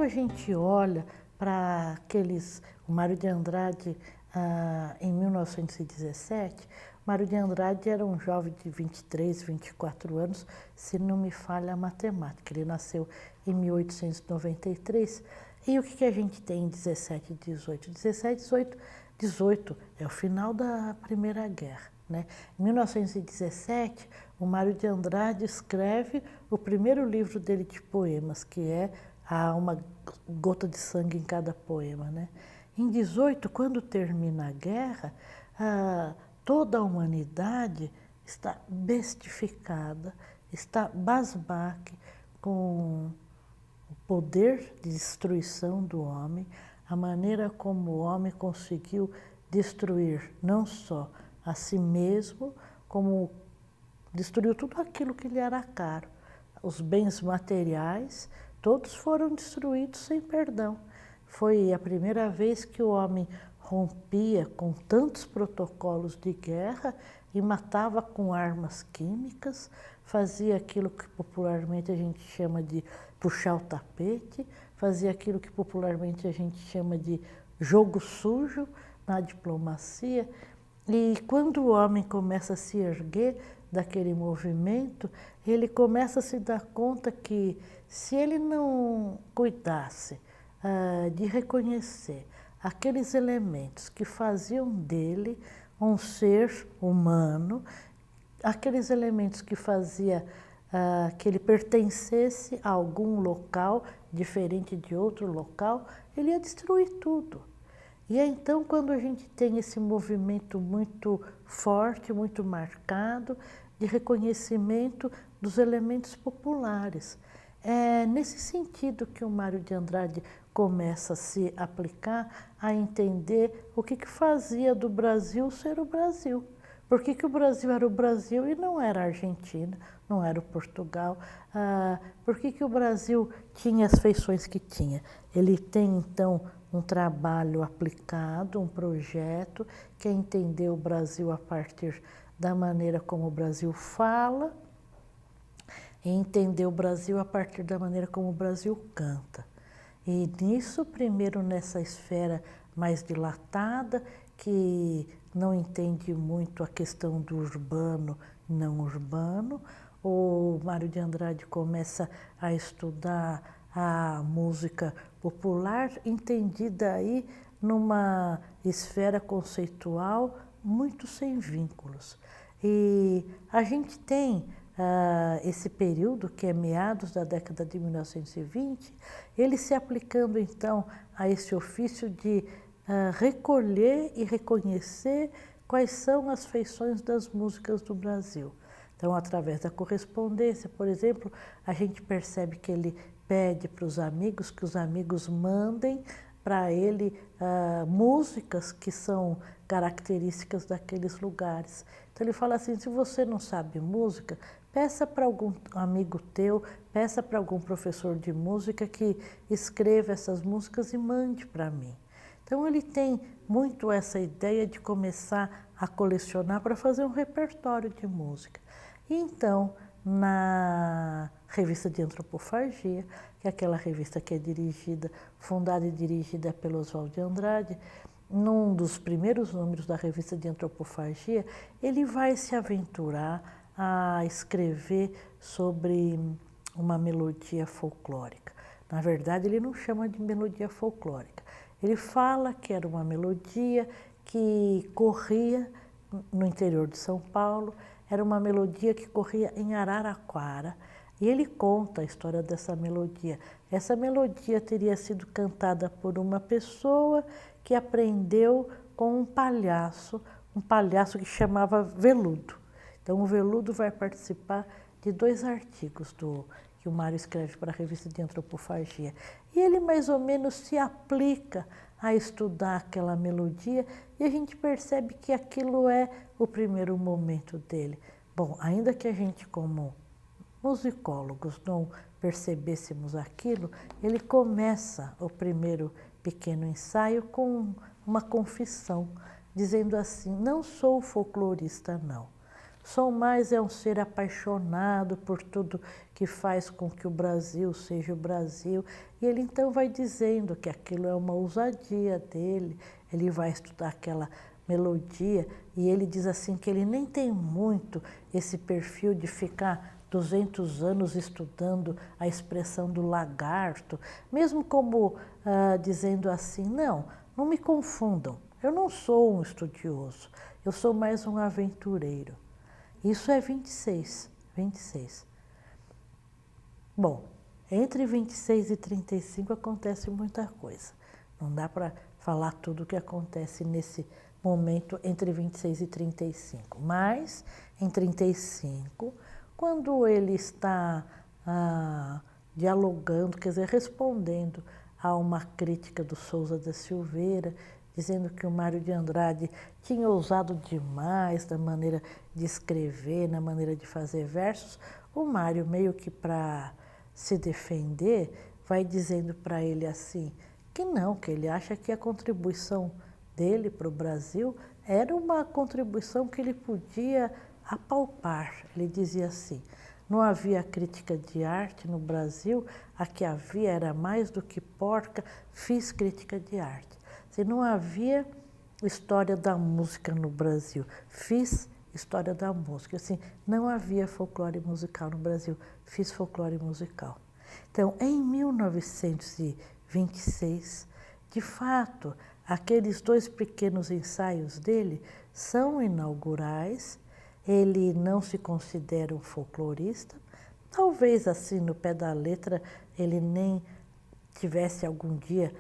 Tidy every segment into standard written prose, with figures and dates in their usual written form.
a gente olha para o Mário de Andrade, em 1917, Mário de Andrade era um jovem de 23, 24 anos, se não me falha a matemática. Ele nasceu em 1893. E o que a gente tem em 17 e 18? 17 e 18 é o final da Primeira Guerra, né? Em 1917, o Mário de Andrade escreve o primeiro livro dele de poemas, que é Uma Gota de Sangue em Cada Poema, né? Em 18, quando termina a guerra, toda a humanidade está bestificada, está basbaque com o poder de destruição do homem, a maneira como o homem conseguiu destruir não só a si mesmo, como destruiu tudo aquilo que lhe era caro. Os bens materiais, todos foram destruídos sem perdão. Foi a primeira vez que o homem rompia com tantos protocolos de guerra e matava com armas químicas, fazia aquilo que popularmente a gente chama de puxar o tapete, fazia aquilo que popularmente a gente chama de jogo sujo na diplomacia. E quando o homem começa a se erguer daquele movimento, ele começa a se dar conta que se ele não cuidasse de reconhecer aqueles elementos que faziam dele um ser humano, aqueles elementos que faziam que ele pertencesse a algum local diferente de outro local, ele ia destruir tudo. E é então quando a gente tem esse movimento muito forte, muito marcado, de reconhecimento dos elementos populares. É nesse sentido que o Mário de Andrade começa a se aplicar, a entender o que fazia do Brasil ser o Brasil. Por que o Brasil era o Brasil e não era a Argentina, não era o Portugal? Por que o Brasil tinha as feições que tinha? Ele tem, então, um trabalho aplicado, um projeto, que é entender o Brasil a partir da maneira como o Brasil fala, e entender o Brasil a partir da maneira como o Brasil canta. E nisso, primeiro nessa esfera mais dilatada, que não entende muito a questão do urbano e não urbano, o Mário de Andrade começa a estudar a música popular, entendida aí numa esfera conceitual muito sem vínculos. E a gente tem esse período, que é meados da década de 1920, ele se aplicando então a esse ofício de recolher e reconhecer quais são as feições das músicas do Brasil. Então, através da correspondência, por exemplo, a gente percebe que ele pede para os amigos que os amigos mandem para ele músicas que são características daqueles lugares. Então ele fala assim, se você não sabe música, peça para algum amigo teu, peça para algum professor de música que escreva essas músicas e mande para mim. Então ele tem muito essa ideia de começar a colecionar para fazer um repertório de música. E então, na revista de Antropofagia, que é aquela revista que é fundada e dirigida pelo Oswald de Andrade, num dos primeiros números da revista de Antropofagia, ele vai se aventurar a escrever sobre uma melodia folclórica. Na verdade, ele não chama de melodia folclórica. Ele fala que era uma melodia que corria no interior de São Paulo, era uma melodia que corria em Araraquara, e ele conta a história dessa melodia. Essa melodia teria sido cantada por uma pessoa que aprendeu com um palhaço que chamava Veludo. Então o Veludo vai participar de 2 artigos que o Mário escreve para a revista de Antropofagia. E ele mais ou menos se aplica a estudar aquela melodia e a gente percebe que aquilo é o primeiro momento dele. Bom, ainda que a gente como musicólogos não percebêssemos aquilo, ele começa o primeiro pequeno ensaio com uma confissão, dizendo assim, não sou folclorista não, Sou mais é um ser apaixonado por tudo que faz com que o Brasil seja o Brasil. E ele então vai dizendo que aquilo é uma ousadia dele, ele vai estudar aquela melodia e ele diz assim que ele nem tem muito esse perfil de ficar 200 anos estudando a expressão do lagarto, mesmo como dizendo assim, não me confundam, eu não sou um estudioso, eu sou mais um aventureiro. Isso é 26. Bom, entre 26 e 35 acontece muita coisa. Não dá para falar tudo o que acontece nesse momento entre 26 e 35. Mas, em 35, quando ele está dialogando, quer dizer, respondendo a uma crítica do Souza da Silveira, dizendo que o Mário de Andrade tinha ousado demais na maneira de escrever, na maneira de fazer versos, o Mário, meio que para se defender, vai dizendo para ele assim, que não, que ele acha que a contribuição dele para o Brasil era uma contribuição que ele podia apalpar. Ele dizia assim, não havia crítica de arte no Brasil, a que havia era mais do que porca, fiz crítica de arte. Se não havia história da música no Brasil, fiz história da música. Assim, não havia folclore musical no Brasil, fiz folclore musical. Então, em 1926, de fato, aqueles 2 pequenos ensaios dele são inaugurais. Ele não se considera um folclorista. Talvez assim, no pé da letra, ele nem tivesse algum dia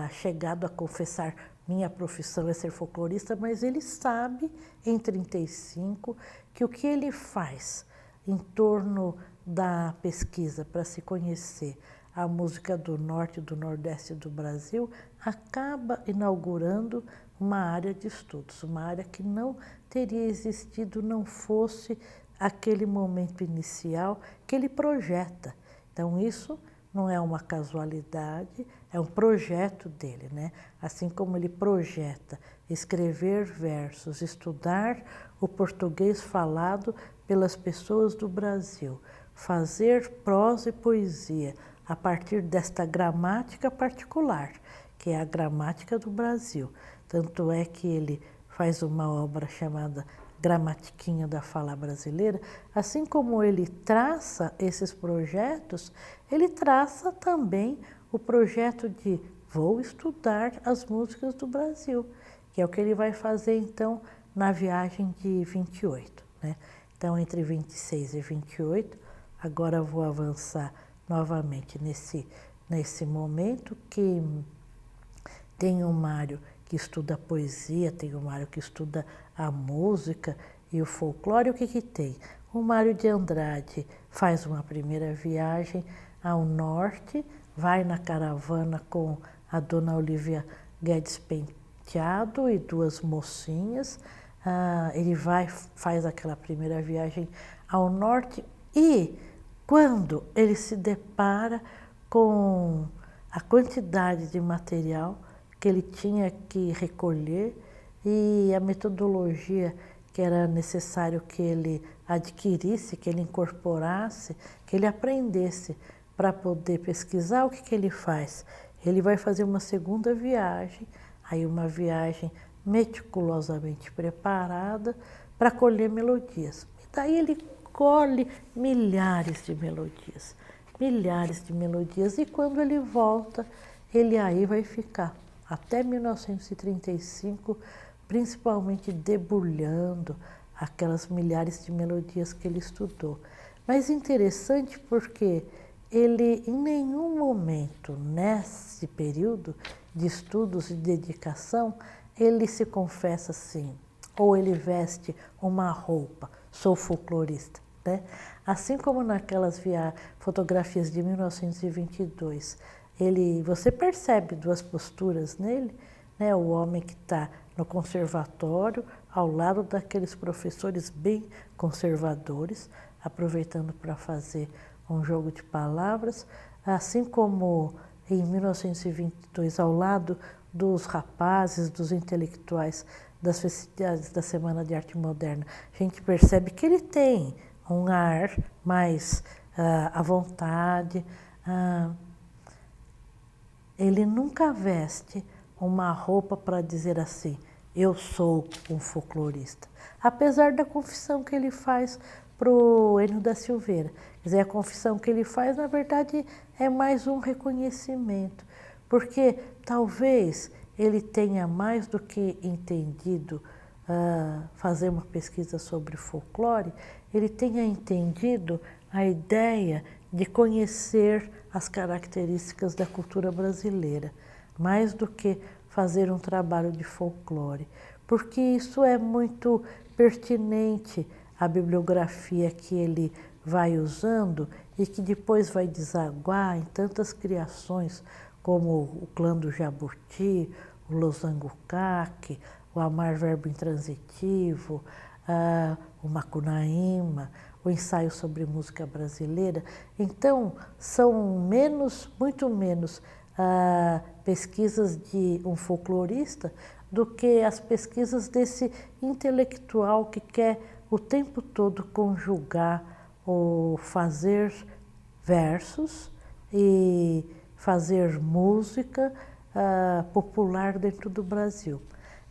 chegado a confessar minha profissão é ser folclorista, mas ele sabe, em 35, que o que ele faz em torno da pesquisa para se conhecer a música do norte e do nordeste do Brasil acaba inaugurando uma área de estudos, uma área que não teria existido não fosse aquele momento inicial que ele projeta. Então isso não é uma casualidade, é um projeto dele, né? Assim como ele projeta escrever versos, estudar o português falado pelas pessoas do Brasil, fazer prosa e poesia a partir desta gramática particular, que é a gramática do Brasil. Tanto é que ele faz uma obra chamada Gramatiquinha da Fala Brasileira, assim como ele traça esses projetos, ele traça também o projeto de vou estudar as músicas do Brasil, que é o que ele vai fazer então na viagem de 28, né? Então, entre 26 e 28, agora vou avançar novamente nesse momento que tem o Mário que estuda a poesia, tem o Mário que estuda a música e o folclore. O que tem? O Mário de Andrade faz uma primeira viagem ao norte, vai na caravana com a dona Olívia Guedes Penteado e 2 mocinhas. Ele faz aquela primeira viagem ao norte e quando ele se depara com a quantidade de material que ele tinha que recolher e a metodologia que era necessário que ele adquirisse, que ele incorporasse, que ele aprendesse para poder pesquisar, o que ele faz? Ele vai fazer uma segunda viagem, aí uma viagem meticulosamente preparada para colher melodias. E daí ele colhe milhares de melodias, e quando ele volta, ele aí vai ficar até 1935, principalmente debulhando aquelas milhares de melodias que ele estudou. Mas interessante porque ele em nenhum momento nesse período de estudos e dedicação, ele se confessa assim, ou ele veste uma roupa, sou folclorista, né? Assim como naquelas fotografias de 1922, você percebe 2 posturas nele, né? O homem que está no conservatório, ao lado daqueles professores bem conservadores, aproveitando para fazer um jogo de palavras, assim como em 1922, ao lado dos rapazes, dos intelectuais das festividades da Semana de Arte Moderna, a gente percebe que ele tem um ar mais à vontade. Ele nunca veste uma roupa para dizer assim, eu sou um folclorista. Apesar da confissão que ele faz para o Enio da Silveira. Quer dizer, a confissão que ele faz, na verdade, é mais um reconhecimento. Porque talvez ele tenha mais do que entendido fazer uma pesquisa sobre folclore, ele tenha entendido a ideia de conhecer as características da cultura brasileira, mais do que fazer um trabalho de folclore, porque isso é muito pertinente à bibliografia que ele vai usando e que depois vai desaguar em tantas criações como o Clã do Jabuti, o Losango-Caque, o Amar Verbo Intransitivo, o Macunaíma, o ensaio sobre música brasileira. Então, são muito menos pesquisas de um folclorista do que as pesquisas desse intelectual que quer o tempo todo conjugar ou fazer versos e fazer música popular dentro do Brasil.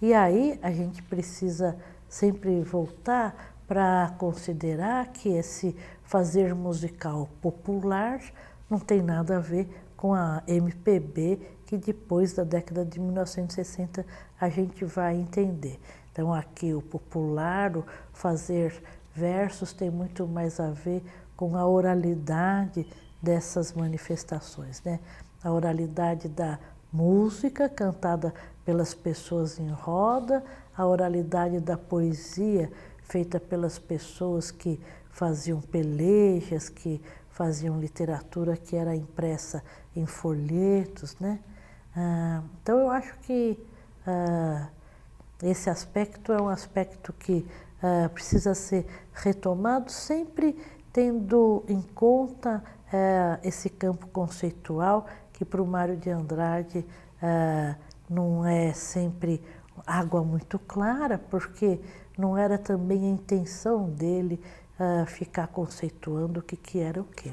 E aí a gente precisa sempre voltar para considerar que esse fazer musical popular não tem nada a ver com a MPB, que depois da década de 1960 a gente vai entender. Então aqui o popular, o fazer versos tem muito mais a ver com a oralidade dessas manifestações, né? A oralidade da música cantada pelas pessoas em roda, a oralidade da poesia feita pelas pessoas que faziam pelejas, que faziam literatura que era impressa em folhetos, né? Então eu acho que esse aspecto é um aspecto que precisa ser retomado, sempre tendo em conta esse campo conceitual que para o Mário de Andrade não é sempre água muito clara, porque não era também a intenção dele ficar conceituando o que era o quê.